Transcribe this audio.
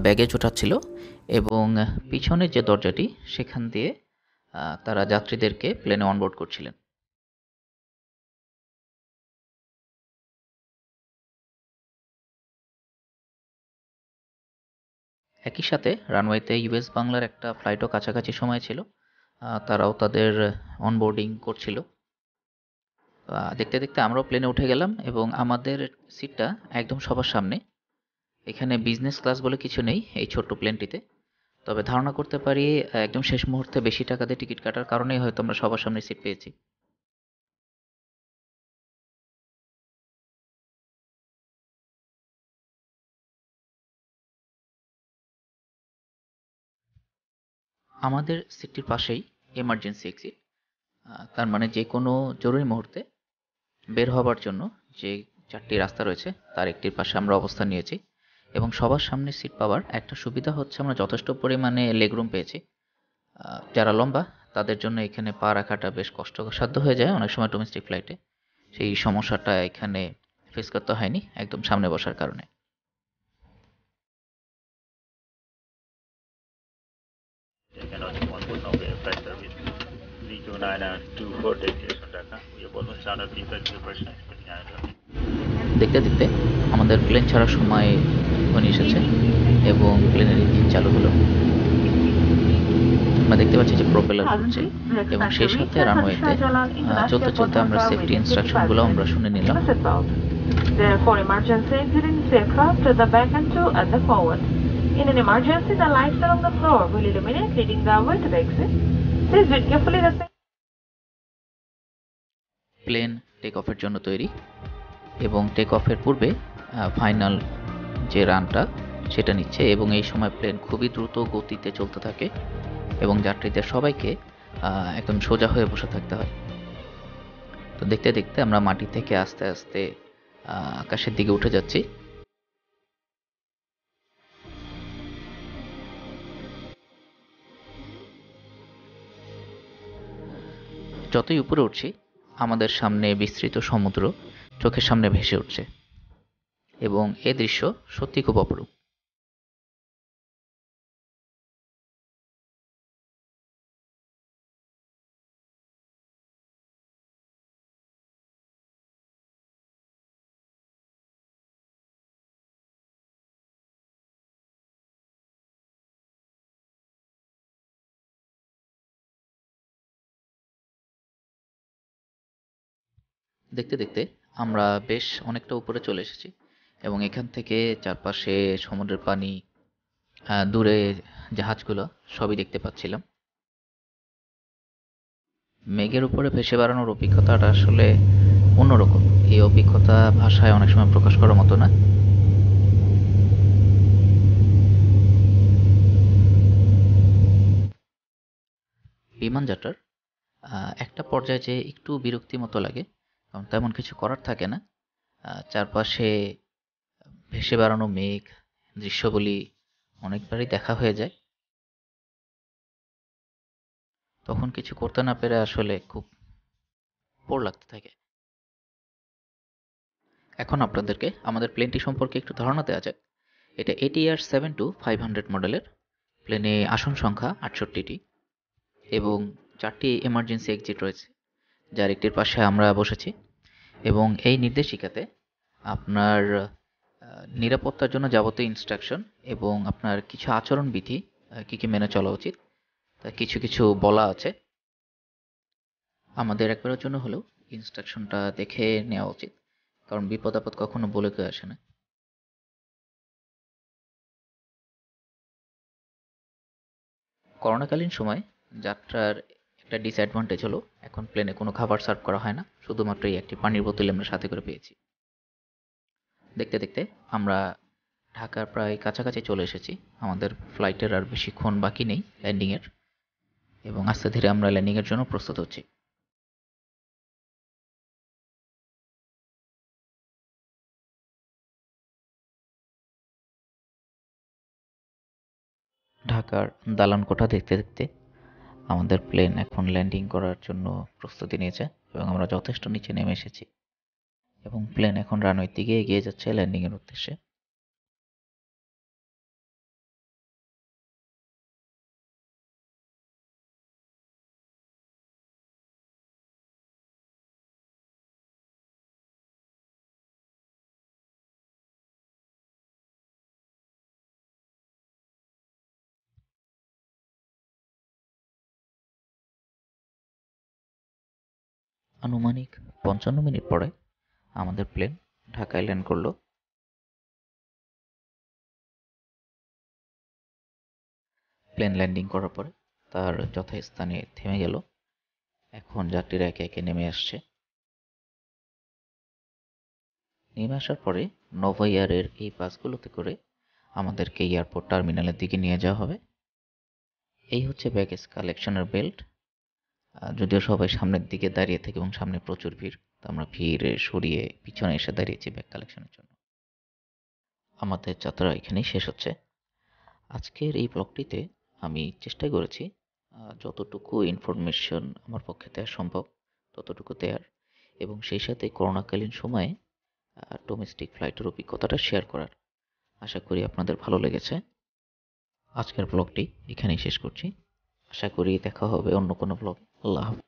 Baggage ওঠাচ্ছিল এবং পিছনের যে দরজাটি সেখান দিয়ে তারা যাত্রীদেরকে প্লেনে অনবোর্ড করছিলেন। একই সাথে রানওয়েতে ইউএস বাংলার একটা ফ্লাইটও কাছাকাছি সময় ছিল। তারাও তাদের অনবোর্ডিং করছিল। দেখতে দেখতে আমরাও প্লেনে উঠে গেলাম এবং আমাদের সিটটা একদম সবার সামনে। এখানে বিজনেস ক্লাস বলে কিছু নেই এই ছোট্ট প্লেনটিতে। তবে ধারণা করতে পারি একদম শেষ মুহূর্তে বেশি টাকা দিয়ে টিকিট কাটার কারণেই হয়তো আমরা সবার সামনে সিট পেয়েছি। আমাদের সিটটির পাশেই এমার্জেন্সি এক্সিট। তার মানে যে কোনো জরুরি মুহূর্তে বের হবার জন্য যে ৪টি রাস্তা রয়েছে তার একটির পাশে আমরা অবস্থান নিয়েছি এবং সবার সামনে সিট পাওয়ার একটা সুবিধা হচ্ছে আমরা যথেষ্ট পরিমাণে লেগরুম পেয়েছি। যারা লম্বা তাদের জন্য এখানে পা রাখাটা বেশ কষ্টসাধ্য হয়ে যায় অনেক সময় ডোমেস্টিক ফ্লাইটে। সেই সমস্যাটা এখানে ফেস করতে হয়নি একদম সামনে বসার কারণে। এখানে হচ্ছে মোহাম্মদপুর নৌকা flight service 32924 destination Dhaka. We have almost done our pre-flight preparation expecting arrival. দেখতে দেখতে আমাদের প্লেন ছাড়ার সময় ঘনিয়ে এসেছে এবং প্লেনের ইঞ্জিন চালু হলো। আমরা দেখতে পাচ্ছি যে প্রপেলার ঘুরছে এবং সেই সাথে রানওয়েতে চলতে চলতে আমরা সেফটি ইনস্ট্রাকশনগুলো আমরা শুনে নিলাম। For emergency exit in aircraft, the back and two at the forward. In an emergency, the lights on the floor will illuminate, leading the way to the exit. Please read carefully the plane take অফের জন্য তৈরি এবং take অফের পূর্বে final যে রানটা সেটা নিচ্ছে এবং এই সময় প্লেন খুবই দ্রুত গতিতে চলতে থাকে এবং যাত্রীদের সবাইকে একদম সোজা হয়ে বসে থাকতে হয়। তো দেখতে দেখতে আমরা মাটি থেকে আস্তে আস্তে আকাশের দিকে উঠে যাচ্ছি। যতই উপরে উঠছি আমাদের সামনে বিস্তৃত সমুদ্র চোখের সামনে ভেসে উঠছে এবং এ দৃশ্য সত্যি খুব অপরূপ। দেখতে দেখতে আমরা বেশ অনেকটা উপরে চলে এসেছি এবং এখান থেকে চারপাশে সমুদ্রের পানি, দূরে জাহাজগুলো সবই দেখতে পাচ্ছিলাম। মেঘের উপরে ভেসে বেড়ানোর অভিজ্ঞতাটা আসলে অন্যরকম। এই অভিজ্ঞতা ভাষায় অনেক সময় প্রকাশ করার মতো না। বিমান যাত্রার একটা পর্যায়ে যে একটু বিরক্তি মতো লাগে, কারণ তেমন কিছু করার থাকে না। চারপাশে ভেসে বেড়ানো মেঘ দৃশ্যগুলি অনেকবারই দেখা হয়ে যায়। তখন কিছু করতে না পেরে আসলে খুব বোর লাগতে থাকে। এখন আপনাদেরকে আমাদের প্লেনটি সম্পর্কে একটু ধারণা দেওয়া যাক। এটা ATR 72-500 মডেলের। প্লেনে আসন সংখ্যা 68টি এবং 4টি এমার্জেন্সি এক্সিট রয়েছে, যার একটির পাশে আমরা বসেছি এবং এই নির্দেশিকাতে আপনার নিরাপত্তার জন্য যাবতীয় ইনস্ট্রাকশন এবং আপনার কিছু আচরণবিধি কী কী মেনে চলা উচিত তা কিছু কিছু বলা আছে। আমাদের একবারের জন্য হলেও ইনস্ট্রাকশনটা দেখে নেওয়া উচিত, কারণ বিপদ আপদ কখনো বলে কেউ আসে না। করোনাকালীন সময় যাত্রার একটা ডিসঅ্যাডভান্টেজ হলো এখন প্লেনে কোনো খাবার সার্ভ করা হয় না, শুধুমাত্র এই একটি পানির বোতল আমরা সাথে করে পেয়েছি। দেখতে দেখতে আমরা ঢাকার প্রায় কাছাকাছি চলে এসেছি। আমাদের ফ্লাইটের আর বেশিক্ষণ বাকি নেই ল্যান্ডিংয়ের এবং আস্তে ধীরে আমরা ল্যান্ডিংয়ের জন্য প্রস্তুত হচ্ছি। ঢাকার দালান কোঠা দেখতে দেখতে আমাদের প্লেন এখন ল্যান্ডিং করার জন্য প্রস্তুতি নিয়েছে এবং আমরা যথেষ্ট নিচে নেমে এসেছি এবং প্লেন এখন রানওয়ের দিকে এগিয়ে যাচ্ছে ল্যান্ডিংয়ের উদ্দেশ্যে। আনুমানিক 55 মিনিট পরে আমাদের প্লেন ঢাকায় ল্যান্ড করলো। প্লেন ল্যান্ডিং করার পরে তার যথাস্থানে থেমে গেল। এখন যাত্রীরা একে একে নেমে আসছে। নেমে আসার পরে নোভা এয়ারের এই বাসগুলোতে করে আমাদেরকে এয়ারপোর্ট টার্মিনালের দিকে নিয়ে যাওয়া হবে। এই হচ্ছে ব্যাগেজ কালেকশনের বেল্ট। যদিও সবাই সামনের দিকে দাঁড়িয়ে থাকে এবং সামনে প্রচুর ভিড়, তো আমরা ভিড়ে সরিয়ে পিছনে এসে দাঁড়িয়েছি ব্যাগ কালেকশনের জন্য। আমাদের যাত্রা এখানেই শেষ হচ্ছে। আজকের এই ব্লগটিতে আমি চেষ্টা করেছি যতটুকু ইনফরমেশন আমার পক্ষে দেওয়া সম্ভব ততটুকু দেওয়ার, এবং সেই সাথে করোনাকালীন সময়ে ডোমেস্টিক ফ্লাইটের অভিজ্ঞতাটা শেয়ার করার। আশা করি আপনাদের ভালো লেগেছে। আজকের ব্লগটি এখানেই শেষ করছি। আশা করি দেখা হবে অন্য কোনো ব্লগ। আল্লাহ হাফেজ।